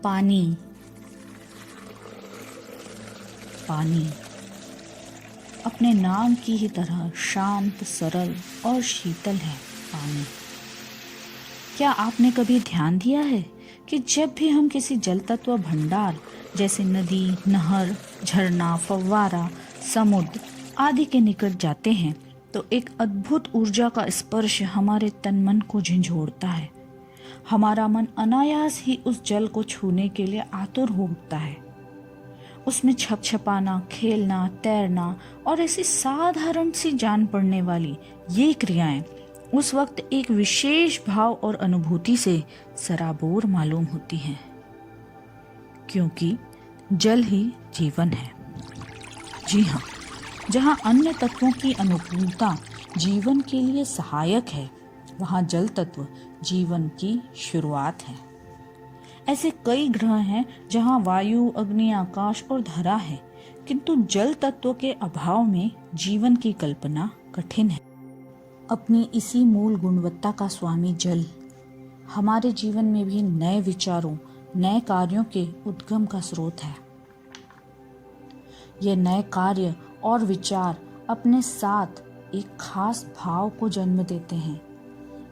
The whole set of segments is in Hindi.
पानी। पानी अपने नाम की ही तरह शांत, सरल और शीतल है। पानी। क्या आपने कभी ध्यान दिया है कि जब भी हम किसी जल तत्व भंडार जैसे नदी, नहर, झरना, फव्वारा, समुद्र आदि के निकट जाते हैं तो एक अद्भुत ऊर्जा का स्पर्श हमारे तन मन को झंझोड़ता है। हमारा मन अनायास ही उस जल को छूने के लिए आतुर हो उठता है। उसमें छपछपाना, खेलना, तैरना और ऐसी साधारण सी जान पड़ने वाली ये क्रियाएं उस वक्त एक विशेष भाव और अनुभूति से सराबोर मालूम होती हैं, क्योंकि जल ही जीवन है। जी हाँ, जहाँ अन्य तत्वों की अनुकूलता जीवन के लिए सहायक है, वहाँ जल तत्व जीवन की शुरुआत है। ऐसे कई ग्रह हैं जहाँ वायु, अग्नि, आकाश और धरा है, किंतु जल तत्व के अभाव में जीवन की कल्पना कठिन है। अपनी इसी मूल गुणवत्ता का स्वामी जल हमारे जीवन में भी नए विचारों, नए कार्यों के उद्गम का स्रोत है। ये नए कार्य और विचार अपने साथ एक खास भाव को जन्म देते हैं।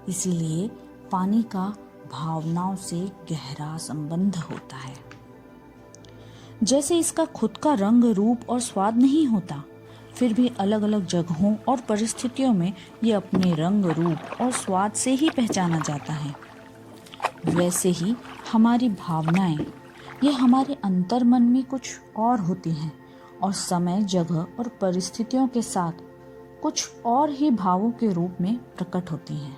इसीलिए पानी का भावनाओं से गहरा संबंध होता है। जैसे इसका खुद का रंग, रूप और स्वाद नहीं होता, फिर भी अलग अलग जगहों और परिस्थितियों में ये अपने रंग, रूप और स्वाद से ही पहचाना जाता है। वैसे ही हमारी भावनाएं, ये हमारे अंतर्मन में कुछ और होती हैं और समय, जगह और परिस्थितियों के साथ कुछ और ही भावों के रूप में प्रकट होती हैं।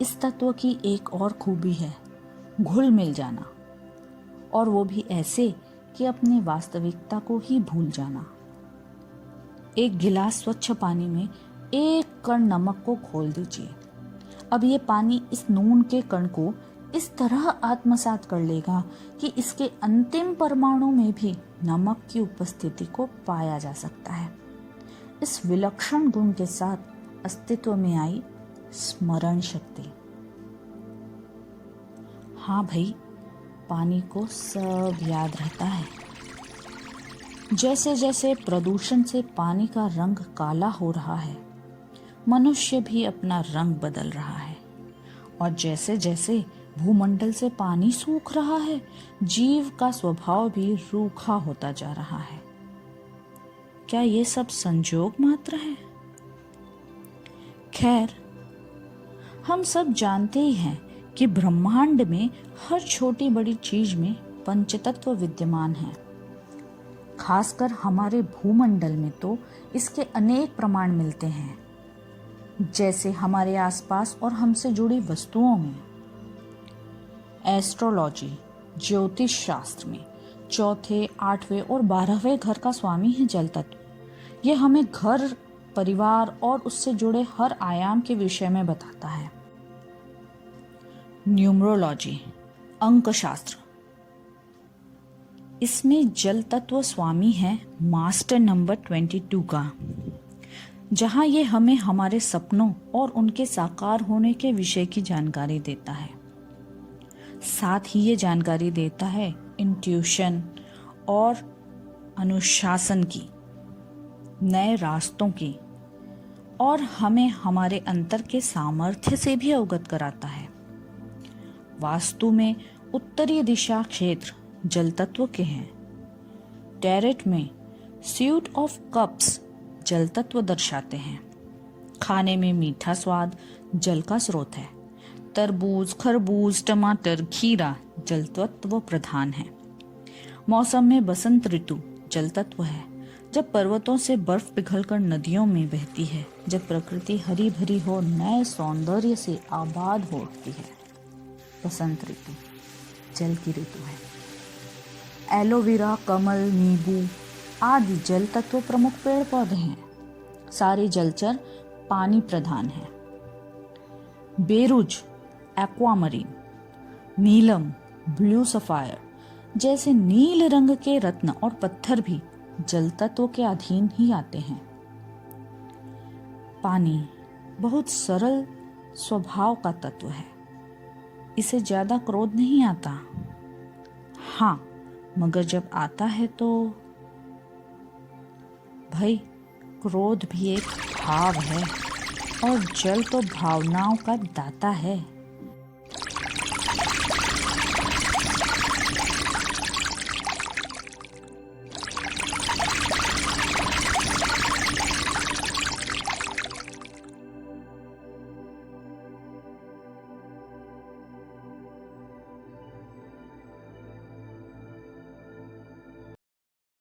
इस तत्व की एक और खूबी है घुल मिल जाना, और वो भी ऐसे कि अपनी वास्तविकता को ही भूल जाना। एक गिलास स्वच्छ पानी में एक कण नमक को घोल दीजिए। अब ये पानी इस नून के कण को इस तरह आत्मसात कर लेगा कि इसके अंतिम परमाणु में भी नमक की उपस्थिति को पाया जा सकता है। इस विलक्षण गुण के साथ अस्तित्व में आई स्मरण शक्ति। हाँ भाई, पानी को सब याद रहता है। जैसे जैसे प्रदूषण से पानी का रंग काला हो रहा है, मनुष्य भी अपना रंग बदल रहा है, और जैसे जैसे भूमंडल से पानी सूख रहा है, जीव का स्वभाव भी रूखा होता जा रहा है। क्या ये सब संजोग मात्र है? खैर, हम सब जानते ही हैं कि ब्रह्मांड में हर छोटी बड़ी चीज में पंचतत्व विद्यमान है। खासकर हमारे भूमंडल में तो इसके अनेक प्रमाण मिलते हैं, जैसे हमारे आसपास और हमसे जुड़ी वस्तुओं में। एस्ट्रोलॉजी, ज्योतिष शास्त्र में चौथे, 8वें और 12वें घर का स्वामी है जल तत्व। यह हमें घर, परिवार और उससे जुड़े हर आयाम के विषय में बताता है। न्यूमरोलॉजी, अंक शास्त्र, इसमें जल तत्व स्वामी है मास्टर नंबर 22 का, जहां ये हमें हमारे सपनों और उनके साकार होने के विषय की जानकारी देता है। साथ ही ये जानकारी देता है इंट्यूशन और अनुशासन की, नए रास्तों की, और हमें हमारे अंतर के सामर्थ्य से भी अवगत कराता है। वास्तु में उत्तरीय दिशा क्षेत्र जल तत्व के हैं। टैरेट में स्यूट ऑफ कप्स जल तत्व दर्शाते हैं। खाने में मीठा स्वाद जल का स्रोत है। तरबूज, खरबूज, टमाटर, खीरा जल तत्व प्रधान है। मौसम में बसंत ऋतु जल तत्व है, जब पर्वतों से बर्फ पिघलकर नदियों में बहती है, जब प्रकृति हरी भरी हो, नए सौंदर्य से आबाद हो उठती है। बसंत ऋतु जल की ऋतु है। एलोवेरा, कमल, नींबू आदि जल तत्व प्रमुख पेड़ पौधे हैं। सारे जलचर पानी प्रधान हैं। बेरुज, एक्वामरीन, नीलम, ब्लू सफायर जैसे नील रंग के रत्न और पत्थर भी जल तत्व के अधीन ही आते हैं। पानी बहुत सरल स्वभाव का तत्व है। इसे ज़्यादा क्रोध नहीं आता। हाँ, मगर जब आता है तो भाई, क्रोध भी एक भाव है और जल तो भावनाओं का दाता है।